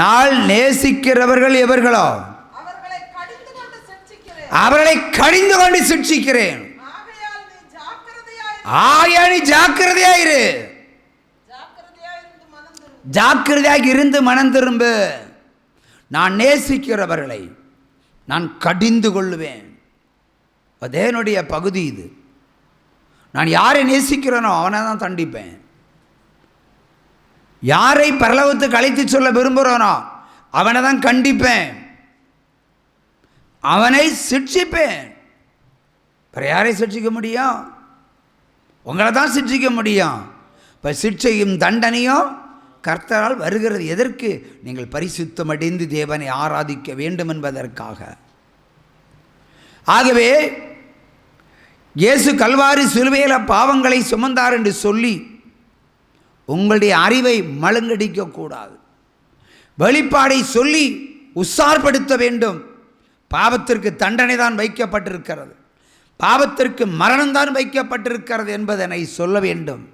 நாள் நேசிக்கிறவர்கள் எவர்களோ அவர்களை கடிந்து கொண்டு சிட்சிக்கிறேன். ஆகையால் ஜாக்கிரதையாயிரு, ஜாக்கிரதையாக இருந்து மனம் திரும்பு. நான் நேசிக்கிறவர்களை நான் கடிந்து கொள்ளுவேன். தேவனுடைய பகுதி இது. நான் யாரை நேசிக்கிறேனோ அவனை தான் தண்டிப்பேன். யாரை பரலோகத்துக்கு அழைத்து சொல்ல விரும்புகிறோனோ அவனை தான் கண்டிப்பேன், அவனை சிட்சிப்பேன். வேறு யாரை சிட்சிக்க முடியும்? உங்களை தான் சிட்சிக்க முடியும். இப்போ சிட்சையும் தண்டனையும் கர்த்தரால் வருகிறது. எதற்கு? நீங்கள் பரிசுத்தமடைந்து தேவனை ஆராதிக்க வேண்டும் என்பதற்காக. ஆகவே இயேசு கல்வாரி சிலுவையில் பாவங்களை சுமந்தார் என்று சொல்லி உங்களுடைய அறிவை மழுங்கடிக்கக்கூடாது. வெளிப்பாடை சொல்லி உற்சாகப்படுத்த வேண்டும். பாவத்திற்கு தண்டனை தான் வைக்கப்பட்டிருக்கிறது, பாவத்திற்கு மரணம்தான் வைக்கப்பட்டிருக்கிறது என்பதனை சொல்ல வேண்டும்.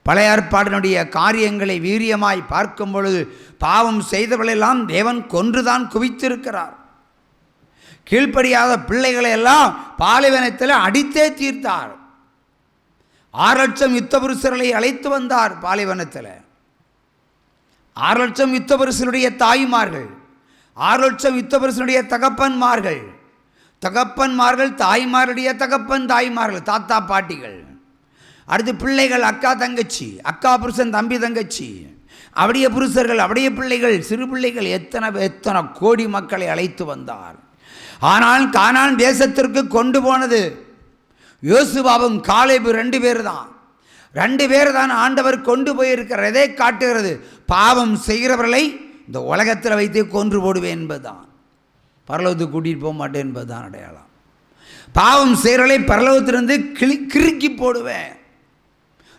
பழைய ஏற்பாட்டினுடைய காரியங்களை வீரியமாய் பார்க்கும் பொழுது பாவம் செய்தவர்களெல்லாம் தேவன் கொன்றுதான் குவித்திருக்கிறார். கீழ்ப்படியாத பிள்ளைகளை எல்லாம் பாலைவனத்தில் அடித்தே தீர்த்தார். 6 லட்சம் யுத்த புருஷர்களை அழைத்து வந்தார் பாலைவனத்தில். 6 லட்சம் யுத்த புருஷனுடைய தாய்மார்கள், 6 லட்சம் யுத்த புருஷனுடைய தகப்பன்மார்கள், தாய்மாருடைய தகப்பன் தாய்மார்கள், தாத்தா பாட்டிகள், அடுத்து பிள்ளைகள், அக்கா தங்கச்சி, அக்கா புருஷன் தம்பி தங்கச்சி, அப்படியே புருஷர்கள், அப்படியே பிள்ளைகள், சிறு பிள்ளைகள், எத்தனை கோடி மக்களை அழைத்து வந்தார். ஆனால் கானான் தேசத்திற்கு கொண்டு போனது யோசுவாவும் காலேபு 2 பேர் தான் ஆண்டவர் கொண்டு போயிருக்கிறார். எதை காட்டுகிறது? பாவம் செய்கிறவர்களை இந்த உலகத்தில் வைத்தே கொன்று போடுவேன் என்பதுதான். பரலோகத்துக்கு கூட்டிகிட்டு போக மாட்டேன் என்பதுதான் அடையாளம். பாவம் செய்கிறவர்களை பரலோகத்திலிருந்து கிறுக்கி போடுவேன்,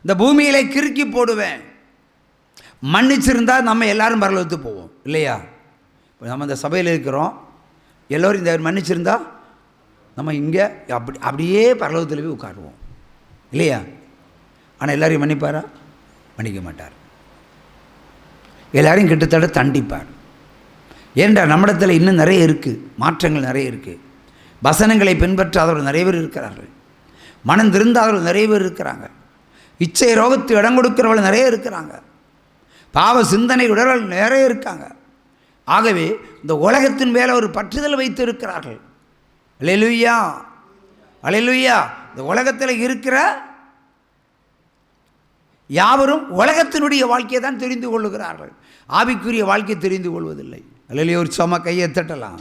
இந்த பூமியிலே கிறுக்கி போடுவேன். மன்னிச்சிருந்தால் நம்ம எல்லாரும் பரலோகத்துக்கு போவோம் இல்லையா? இப்போ நம்ம இந்த சபையில் இருக்கிறோம், எல்லோரும் இந்த மன்னிச்சிருந்தா நம்ம இங்கே அப்படியே பரலோகத்தில் போய் உட்காருவோம் இல்லையா? ஆனால் எல்லாரையும் மன்னிப்பாரா? மன்னிக்க மாட்டார். எல்லாரையும் கிட்டத்தட்ட தண்டிப்பார். ஏனென்றால் நம்மிடத்தில் இன்னும் நிறைய இருக்குது, மாற்றங்கள் நிறைய இருக்குது. வசனங்களை பின்பற்றாதவர்கள் நிறைய பேர் இருக்கிறார்கள், மனம் திருந்தாதவர்கள் நிறைய பேர் இருக்கிறாங்க, இச்சை ரோகத்துக்கு இடம் கொடுக்கிறவர்கள் நிறைய இருக்கிறாங்க, பாவ சிந்தனை உடல்கள் நிறைய இருக்காங்க. ஆகவே இந்த உலகத்தின் மேலே ஒரு பற்றுதல் வைத்து இருக்கிறார்கள். அல்லேலூயா, அல்லேலூயா. இந்த உலகத்தில் இருக்கிற யாவரும் உலகத்தினுடைய வாழ்க்கையை தான் தெரிந்து கொள்ளுகிறார்கள், ஆவிக்குரிய வாழ்க்கையை தெரிந்து கொள்வதில்லை. அல்லேலூயா. ஒரு சும்மா கையை தட்டலாம்.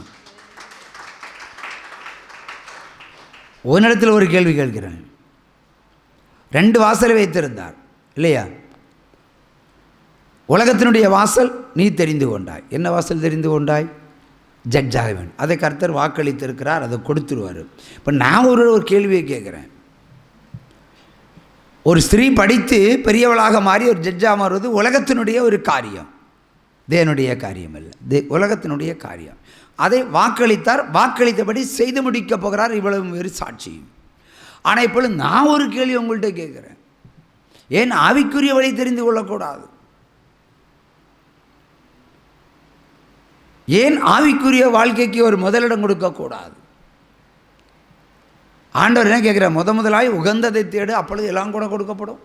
உன்னிடத்தில் ஒரு கேள்வி கேட்கிறேன். 2 வாசலை வைத்திருந்தார் இல்லையா? உலகத்தினுடைய வாசல் நீ தெரிந்து கொண்டாய். என்ன வாசல் தெரிந்து கொண்டாய்? ஜட்ஜாக வேண்டும். அதை கர்த்தர் வாக்களித்திருக்கிறார், அதை கொடுத்துருவார். இப்போ நான் ஒரு கேள்வியை கேட்குறேன். ஒரு ஸ்திரீ படித்து பெரியவளாக மாறி ஒரு ஜட்ஜாக மாறுவது உலகத்தினுடைய ஒரு காரியம், தேவனுடைய காரியம் அல்ல, உலகத்தினுடைய காரியம். அதை வாக்களித்தார், வாக்களித்தபடி செய்து முடிக்கப் போகிறார். இவ்வளவு ஒரு சாட்சி. ஆனால் இப்பொழுது நான் ஒரு கேள்வி உங்கள்கிட்ட கேட்குறேன். ஏன் ஆவிக்குரிய வழி தெரிந்து கொள்ளக்கூடாது? ஏன் ஆவிக்குரிய வாழ்க்கைக்கு ஒரு முதலிடம் கொடுக்கக்கூடாது? ஆண்டவர் என்ன கேட்குறார்? முதலாய் உகந்ததை தேடு, அப்பொழுது எல்லாம் கூட கொடுக்கப்படும்.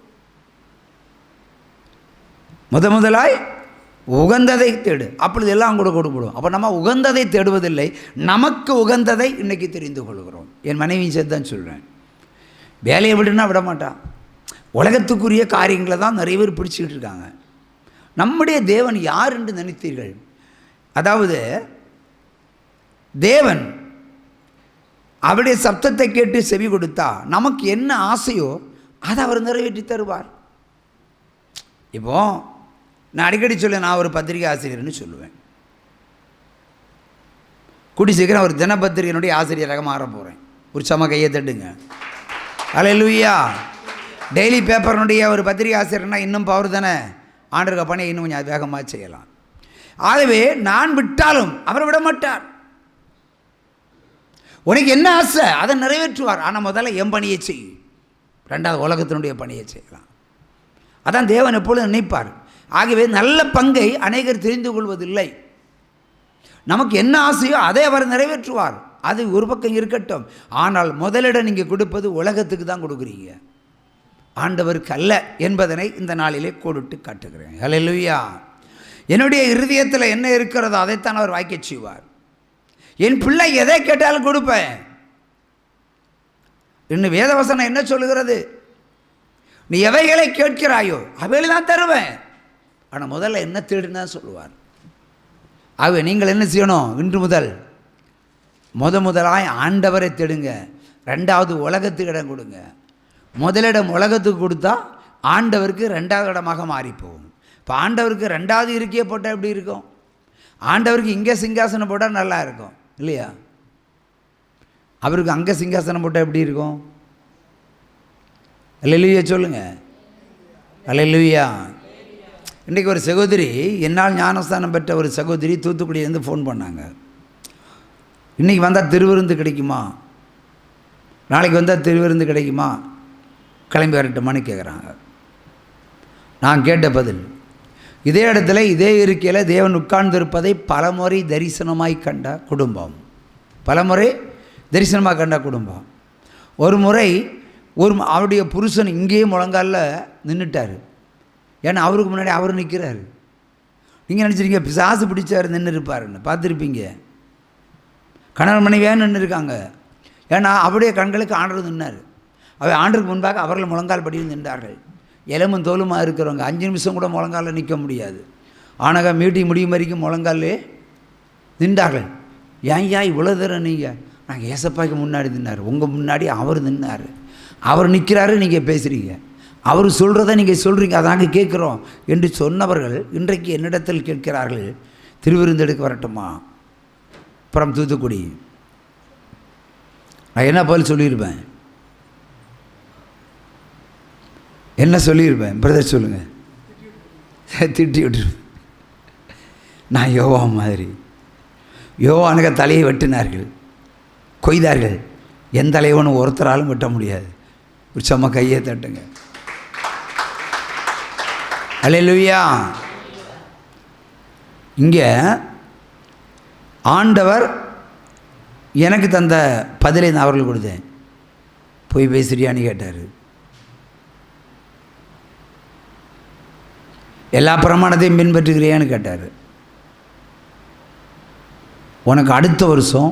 முதலாய் உகந்ததை தேடு, அப்பொழுது எல்லாம் கூட கொடுக்கப்படும். அப்போ நம்ம உகந்ததை தேடுவதில்லை, நமக்கு உகந்ததை இன்றைக்கி தெரிந்து கொள்கிறோம். என் மனைவி சேர்த்து தான் சொல்கிறேன். வேலையை விடுனா விட மாட்டான். உலகத்துக்குரிய காரியங்களை தான் நிறைய பேர் பிடிச்சிக்கிட்டு இருக்காங்க. நம்முடைய தேவன் யார் என்று நினைத்தீர்கள்? அதாவது தேவன் அவருடைய சப்தத்தை கேட்டு செவி கொடுத்தா நமக்கு என்ன ஆசையோ அதை அவர் நிறைவேற்றி தருவார். இப்போ நான் அடிக்கடி சொல்லுவேன், நான் ஒரு பத்திரிகை ஆசிரியர்னு சொல்லுவேன். கூடி சீக்கிரம் ஒரு தினப்பத்திரிகையினுடைய ஆசிரியராக மாற போகிறேன். ஒரு சம கையை தட்டுங்க. அல்லேலூயா. டெய்லி பேப்பர்னுடைய ஒரு பத்திரிகை ஆசிரியர்னா இன்னும் பவர் தானே, ஆண்டருக்கு பணியை இன்னும் கொஞ்சம் வேகமாக செய்யலாம். ஆகவே நான் விட்டாலும் அவர் விட மாட்டார். உனக்கு என்ன ஆசை அதை நிறைவேற்றுவார். ஆனால் முதல்ல என் பணியை செய், 2வது உலகத்தினுடைய பணியை செய்யலாம். அதான் தேவன் எப்பொழுதும் நினைப்பார். ஆகவே நல்ல பங்கை அநேகர் தெரிந்து கொள்வதில்லை. நமக்கு என்ன ஆசையோ அதை அவர் நிறைவேற்றுவார். அது ஒரு பக்கம் இருக்கட்டும். ஆனால் முதலிடம் நீங்கள் கொடுப்பது உலகத்துக்கு தான் கொடுக்குறீங்க, ஆண்டவருக்கு அல்ல என்பதனை இந்த நாளிலே கோடிட்டு காட்டுகிறேன். ஹல்லேலூயா. என்னுடைய இருதயத்தில் என்ன இருக்கிறதோ அதைத்தான் அவர் வாய்க்க செய்வார். என் பிள்ளை எதை கேட்டாலும் கொடுப்பேன். இன்னும் வேதவசனம் என்ன சொல்லுகிறது? நீ எவைகளை கேட்கிறாயோ அவைகளை தான் தருவேன். ஆனால் முதல்ல என்ன தேடுனா சொல்லுவார். ஆகவே நீங்கள் என்ன செய்யணும்? இன்று முதல் முதலாய் ஆண்டவரை தேடுங்க. ரெண்டாவது உலகத்துக்கு இடம் கொடுங்க. முதலிடம் உலகத்துக்கு கொடுத்தா ஆண்டவருக்கு ரெண்டாவது இடமாக மாறிப்போகும். இப்போ ஆண்டவருக்கு ரெண்டாவது இருக்கையை போட்டால் எப்படி இருக்கும்? ஆண்டவருக்கு இங்கே சிங்காசனம் போட்டால் நல்லா இருக்கும் இல்லையா? அவருக்கு அங்கே சிங்காசனம் போட்டால் எப்படி இருக்கும்? அல்லேலூயா சொல்லுங்கள். அல்லேலூயா. இன்றைக்கி ஒரு சகோதரி, என்னால் ஞானஸ்தானம் பெற்ற ஒரு சகோதரி தூத்துக்குடியிலேருந்து ஃபோன் பண்ணாங்க. இன்றைக்கி வந்தால் திருவிருந்து கிடைக்குமா, நாளைக்கு வந்தால் திருவிருந்து கிடைக்குமா, கிளம்பி வரட்டுமான்னு கேட்குறாங்க. நான் கேட்ட பதில், இதே இடத்துல இதே இருக்கையில் தேவன் உட்கார்ந்திருப்பதை பலமுறை தரிசனமாய் கண்ட குடும்பம், பலமுறை தரிசனமாக கண்ட குடும்பம். ஒரு முறை அவருடைய புருஷன் இங்கேயே முழங்காலில் நின்றுட்டார். ஏன்னா அவருக்கு முன்னாடி அவர் நிற்கிறாரு. நீங்கள் நினச்சிருக்கீங்க பிசாசு பிடிச்சார் நின்று இருப்பாருன்னு, பார்த்துருப்பீங்க. கணவன் மனைவியாக நின்று இருக்காங்க. ஏன்னா அவருடைய கண்களுக்கு ஆண்டவர் நின்றார். அவை ஆண்டருக்கு முன்பாக அவர்கள் முழங்கால் படியில் நின்றார்கள். எலும்பும் தோலுமாக இருக்கிறவங்க 5 நிமிஷம் கூட முழங்காலில் நிற்க முடியாது. ஆனாக மீட்டிங் முடியும் வரைக்கும் முழங்காலே நின்றார்கள். ஏன் இவ்வளோ தூரம் நீங்கள்? நாங்கள் ஏசப்பாய்க்கு முன்னாடி நின்னார், உங்கள் முன்னாடி அவர் நின்னார். அவர் நிற்கிறாரு, நீங்கள் பேசுகிறீங்க, அவர் சொல்கிறத நீங்கள் சொல்கிறீங்க, அதாங்க கேட்குறோம் என்று சொன்னவர்கள் இன்றைக்கு என்னிடத்தில் கேட்கிறார்கள், திருவிருந்தெடுக்க வரட்டுமா? அப்புறம் தூத்துக்குடி. நான் என்ன பதில் சொல்லியிருப்பேன்? என்ன சொல்லியிருப்பேன்? பிரதர் சொல்லுங்கள். திட்டி விட்டுருப்பேன். நான் யோவா மாதிரி. யோவானுக்கு தலையை வெட்டினார்கள், கொய்தார்கள். எந்த தலைவனும் ஒருத்தராலும் வெட்ட முடியாது. உற்சமா கையை தட்டுங்க. அல்லேலூயா. இங்கே ஆண்டவர் எனக்கு தந்த பதிலை நான் அவர்களுக்கு கொடுத்தேன். போய் பேசுறியான்னு கேட்டார். எல்லா பிரமாணத்தையும் பின்பற்றுகிறியான்னு கேட்டார். உனக்கு அடுத்த வருஷம்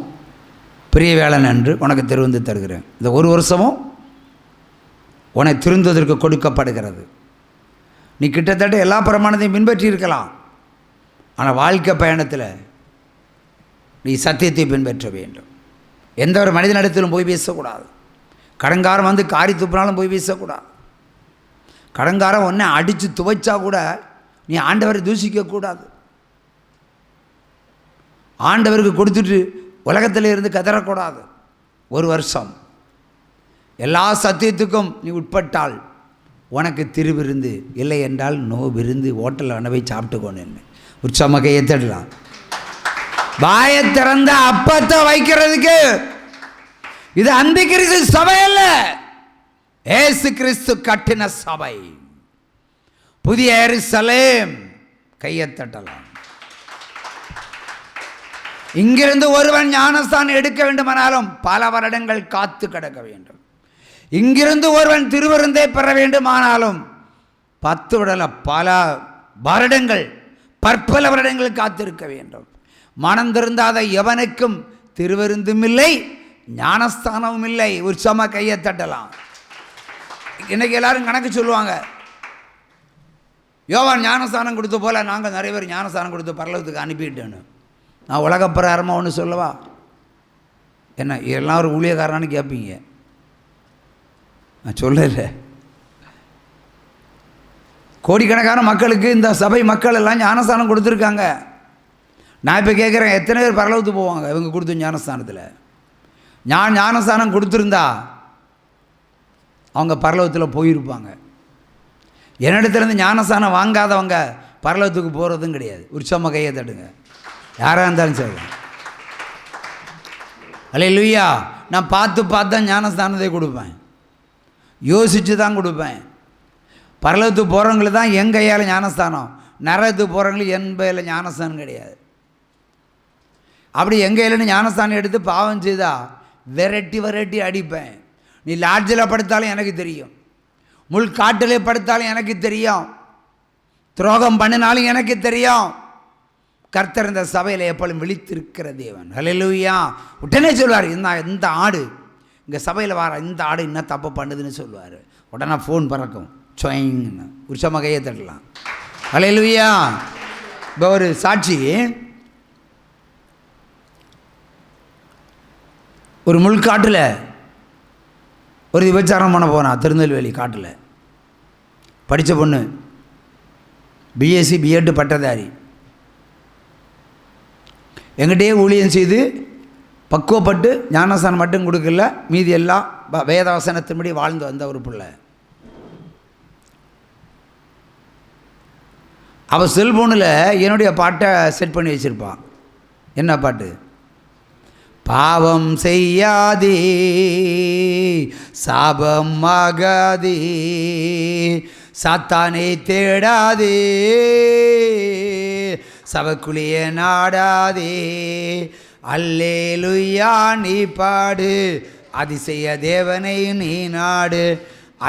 பெரிய வேளன் என்று உனக்கு திருவிருந்து தருகிறேன். இந்த ஒரு வருஷமும் உனக்கு திருந்துவதற்கு கொடுக்கப்படுகிறது. நீ கிட்டத்தட்ட எல்லா பிரமாணத்தையும் பின்பற்றி இருக்கலாம். ஆனால் வாழ்க்கை பயணத்தில் நீ சத்தியத்தை பின்பற்ற வேண்டும். எந்த ஒரு மனிதனிடத்திலும் போய் பேசக்கூடாது. கடங்காரம் வந்து காரி துப்புனாலும் போய் பேசக்கூடாது. கடங்காரம் ஒன்றை அடித்து துவைச்சா கூட நீ ஆண்டவரை தூஷிக்கக்கூடாது. ஆண்டவருக்கு கொடுத்துட்டு உலகத்தில் இருந்து கதறக்கூடாது. ஒரு வருஷம் எல்லா சத்தியத்துக்கும் நீ உட்பட்டால் உனக்கு திருவிருந்து, இல்லை என்றால் நோ விருந்து. ஹோட்டலில் உணவை சாப்பிட்டுக்கோன்னு உற்சம கையை தட்டலாம். வாயை திறந்த அப்பத்தை வைக்கிறதுக்கு இது அந்த கிறிஸ்து சபை அல்ல, ஏசு கிறிஸ்து கட்டின சபை, புதிய எருசலேம். கையை தட்டலாம். இங்கிருந்து ஒருவன் ஞானஸ்தானம் எடுக்க வேண்டுமானாலும் பல வருடங்கள் காத்து கிடக்க வேண்டும். இங்கிருந்து ஒருவன் திருவிருந்தை பெற வேண்டுமானாலும் 10 விடல பல வருடங்கள், பற்பல வருடங்கள் காத்திருக்க வேண்டும். மனம் திருந்தாத எவனுக்கும் திருவிருந்தும் இல்லை, ஞானஸ்தானமும் இல்லை. உற்சமா கையை தட்டலாம். இன்னைக்கு எல்லாரும் கணக்கு சொல்லுவாங்க, யோவான் ஞானஸ்தானம் கொடுத்த போல நாங்கள் நிறைய பேர் ஞானஸ்தானம் கொடுத்து பரலோகத்துக்கு அனுப்பிட்டேன்னு. நான் உலக பிரகாரமாக ஒன்று சொல்லவா? என்ன எல்லாம் ஒரு ஊழியக்காரனான்னு கேட்பீங்க. நான் சொல்லலை. கோடிக்கணக்கான மக்களுக்கு இந்த சபை மக்கள் எல்லாம் ஞானஸ்தானம் கொடுத்துருக்காங்க. நான் இப்போ கேட்குறேன், எத்தனை பேர் பரலோகத்துக்கு போவாங்க இவங்க கொடுத்த ஞானஸ்தானத்தில்? ஞானஸ்தானம் கொடுத்துருந்தா அவங்க பரலோகத்தில் போயிருப்பாங்க. என்னிடத்துலேருந்து ஞானஸ்தானம் வாங்காதவங்க பரலோகத்துக்கு போகிறதும் கிடையாது. உற்சவ கையை தட்டுங்க, யாராக இருந்தாலும் சரி. அல்லேலூயா. நான் பார்த்து தான் ஞானஸ்தானத்தை கொடுப்பேன், யோசித்து தான் கொடுப்பேன். பரலோகத்துக்கு போகிறவங்களுக்கு தான் என் கையால் ஞானஸ்தானம், நரகத்துக்கு போகிறவங்களுக்கு என் கையில் ஞானஸ்தானம் கிடையாது. அப்படி எங்கே இல்லைன்னு ஞானஸ்தானம் எடுத்து பாவம் செய்தா விரட்டி அடிப்பேன். நீ லாட்ஜில் படுத்தாலும் எனக்கு தெரியும், முள்காட்டிலே படுத்தாலும் எனக்கு தெரியும், துரோகம் பண்ணினாலும் எனக்கு தெரியும். கர்த்தர் இந்த சபையில் எப்பொழுதும் விழித்திருக்கிற தேவன். ஹல்லேலூயா. உடனே சொல்லுவார், இந்த ஆடு இங்கே சபையில் வர இந்த ஆடு என்ன தப்பு பண்ணுதுன்னு சொல்லுவார். உடனே ஃபோன் பறக்கும், சொயின்னு உற்சமாக கையை தட்டலாம். ஹல்லேலூயா. இப்போ ஒரு சாட்சி, ஒரு முள்காட்டில் ஒரு விபச்சாரம் பண்ண போனான். திருநெல்வேலி காட்டில் படித்த பொண்ணு, பிஎஸ்சி பிஎட் பட்டதாரி. எங்கிட்டே ஊழியம் செய்து பக்குவப்பட்டு ஞானஸ்தானம் மட்டும் கொடுக்கல, மீதி எல்லாம் வேதவசனத்தின்படி வாழ்ந்து வந்த ஒரு பிள்ளை. அவள் செல்ஃபோனில் என்னுடைய பாட்டை செட் பண்ணி வச்சுருப்பான். என்ன பாட்டு? பாவம் செய்யாதே, சாபம் ஆகாதே, சாத்தானை தேடாதே, சபக்குழிய நாடாதே, அல்லேலூயா நீ பாடு, அதிசய தேவனை நீ நாடு,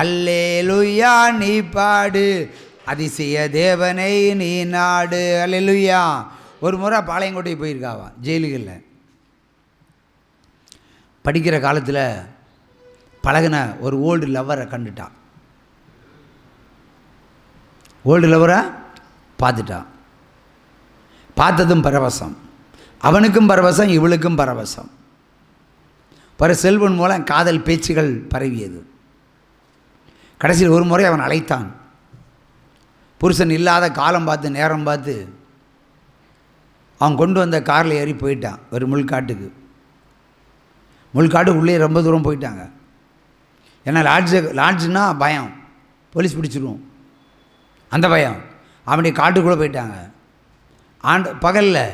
அல்லேலூயா நீ பாடு, அதிசய தேவனை நீ நாடு, அல்லேலூயா. ஒரு முறை பாளையங்கோட்டை போயிருக்காவா ஜெயிலுகளில். படிக்கிற காலத்தில் பழகின ஒரு ஓல்டு லவ்வரை கண்டுட்டான். ஓல்டு லவ்வரை பார்த்துட்டான். பார்த்ததும் பரவசம், அவனுக்கும் பரவசம், இவளுக்கும் பரவசம். செல்வன் மூலம் காதல் பேச்சுகள் பரவியது. கடைசியில் ஒரு முறை அவன் அழைத்தான். புருஷன் இல்லாத காலம் பார்த்து நேரம் பார்த்து அவன் கொண்டு வந்த காரில் ஏறி போயிட்டான் ஒரு முள்காட்டுக்கு. முள்காடு உள்ளே ரொம்ப தூரம் போயிட்டாங்க. ஏன்னா லாட்ஜுன்னா பயம், போலீஸ் பிடிச்சிருவோம், அந்த பயம். அவனுடைய காட்டுக்குள்ளே போயிட்டாங்க. பகலில்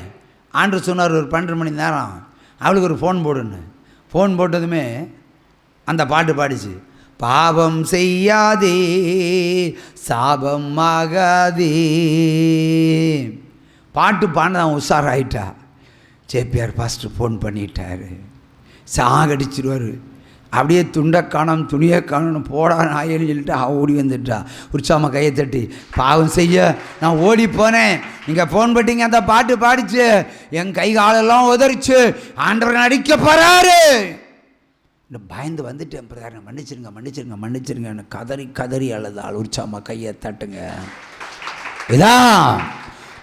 ஆண்டு சொன்னார், ஒரு 12 மணி நேரம் அவளுக்கு ஒரு ஃபோன் போடுன்னு. ஃபோன் போட்டதுமே அந்த பாட்டு பாடிச்சு, பாவம் செய்யாதே, சாபம் ஆகாதே. பாட்டு பாடினதான் உஷாராயிட்டா. ஜேபிஆர் பாஸ்டர் ஃபோன் பண்ணிட்டார், சாகடிச்சிருவார். அப்படியே துண்டை காணும் துணியை காணணும், போடா நாயன்னு சொல்லிட்டு ஓடி வந்துட்டா. உற்சாம கையை தட்டி, பாவம் செய்ய நான் ஓடி போனேன், நீங்கள் ஃபோன் பண்ணிட்டீங்க, அந்த பாட்டு பாடிச்சு, என் கை காலெல்லாம் உதறிச்சு, ஆண்டவர் நடிக்க போகிறாரு. இந்த பயந்து வந்துட்டேன், பிரதான மன்னிச்சிருங்க மன்னிச்சிருங்க மன்னிச்சிருங்க கதறி கதறி அழுதாள். உற்சாம கையை தட்டுங்க. இதான்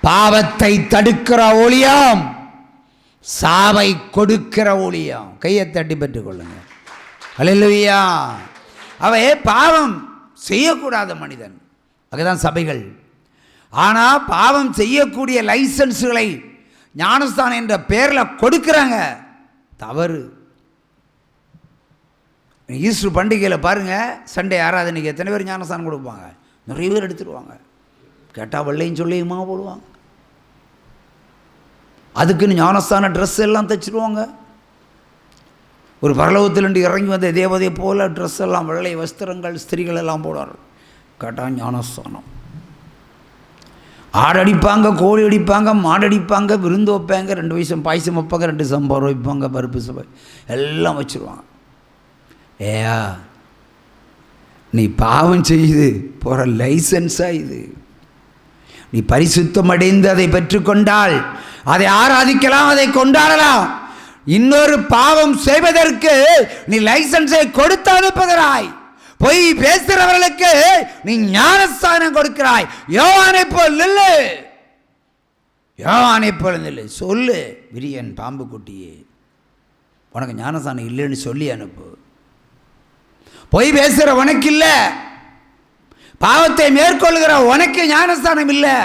பாவத்தை தடுக்கிற ஊழியம், சாவை கொடுக்கிற ஊழியம். கையை தட்டி பெற்றுக்கொள்ளுங்க. அல்லேலூயா. அவை பாவம் செய்யக்கூடாத மனிதன், அதுதான் சபைகள். ஆனால் பாவம் செய்யக்கூடிய லைசன்ஸுகளை ஞானஸ்தானம் என்ற பேரில் கொடுக்குறாங்க, தவறு. ஈஸ்டர் பண்டிகையில் பாருங்கள், சண்டே ஆராதனைக்கு எத்தனை பேர் ஞானஸ்தானம் கொடுப்பாங்க? நிறைய பேர் எடுத்துருவாங்க. கேட்டால் வெள்ளையும் சொல்லியுமா போடுவாங்க. அதுக்குன்னு ஞானஸ்தான ட்ரெஸ் எல்லாம் தைச்சிடுவாங்க. ஒரு பரலோகத்திலிருந்து இறங்கி வந்த தேவதை போல் ட்ரெஸ் எல்லாம், வெள்ளை வஸ்திரங்கள், ஸ்திரீகள் எல்லாம் போடுவார்கள். கேட்டால் ஞானஸ்தானம். ஆடு அடிப்பாங்க, கோழி அடிப்பாங்க, மாடு அடிப்பாங்க, விருந்து வைப்பாங்க, 2 வயசு பாயசம் வைப்பாங்க, 2 சம்பரம் வைப்பாங்க, பருப்பு சபை எல்லாம் வச்சுருவாங்க. ஏயா நீ பாவம் செய்து போகிற லைசன்ஸாக இது. நீ பரிசுத்தம் அடைந்து அதை பெற்றுக்கொண்டால் அதை ஆராதிக்கலாம், அதை கொண்டாடலாம். இன்னொரு பாவம் செய்வதற்கு நீ லைசன்ஸை கொடுத்து அனுப்புகிறாய். பொய் பேசுகிறவர்களுக்கு நீ ஞானஸ்தானம் கொடுக்கிறாய். யோவானை போல் நில்லு, யோவானை போல் நில்லு. சொல்லு, விரியன் பாம்பு குட்டியே, உனக்கு ஞானஸ்தானம் இல்லைன்னு சொல்லி அனுப்பு. பொய் பேசுகிற உனக்கு இல்லை, பாவத்தை மேற்கொள்கிற உனக்கு ஞானஸ்தானம் இல்லை.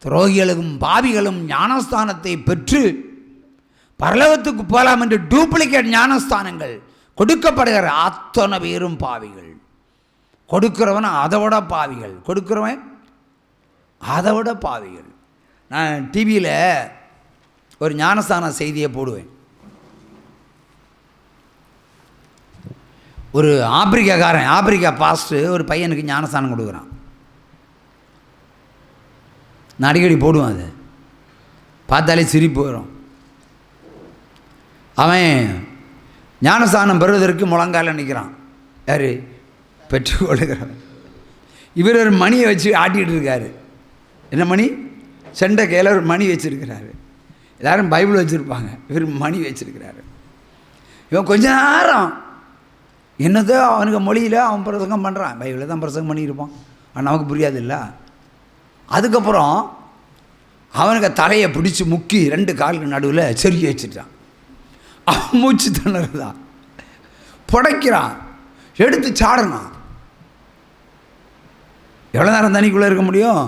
துரோகிகளும் பாவிகளும் ஞானஸ்தானத்தை பெற்று பரலோகத்துக்கு போகலாம் என்று டூப்ளிகேட் ஞானஸ்தானங்கள் கொடுக்கப்படுகிற அத்தனை பேரும் பாவிகள். கொடுக்கிறவன் அதை விட பாவிகள், கொடுக்கிறவன் அதை விட பாவிகள். நான் டிவியில் ஒரு ஞானஸ்தான செய்தியை போடுவேன். ஒரு ஆப்பிரிக்கா பாஸ்டர் ஒரு பையனுக்கு ஞானஸ்தானம் கொடுக்குறான். நான் அடிக்கடி போடுவேன். அது பார்த்தாலே சிரிப்பு வரும். அவன் ஞானஸ்தானம் பெறுவதற்கு முழங்கால நிற்கிறான். யார்? பெற்றுக்கொள்ளுகிறான். இவர் ஒரு மணியை வச்சு ஆட்டிகிட்டு இருக்காரு. என்ன மணி? செண்ட கையில் ஒரு மணி வச்சுருக்கிறாரு. எல்லோரும் பைபிள் வச்சுருப்பாங்க, இவர் மணி வச்சுருக்கிறாரு. இவன் கொஞ்ச நேரம் என்னதோ அவனுக்கு மொழியில் அவன் பிரசங்கம் பண்ணுறான். பைபிளில் தான் பிரசங்கம் பண்ணியிருப்பான், ஆனால் நமக்கு புரியாது இல்லை. அதுக்கப்புறம் அவனுக்கு தலையை பிடிச்சி முக்கி 2 காலுக்கு நடுவில் செருகி வச்சுட்டான். அவன் மூச்சு திணறதான், புடைக்கிறான், எடுத்து சாடனான். எவ்வளோ நேரம் தண்ணிக்குள்ளே இருக்க முடியும்?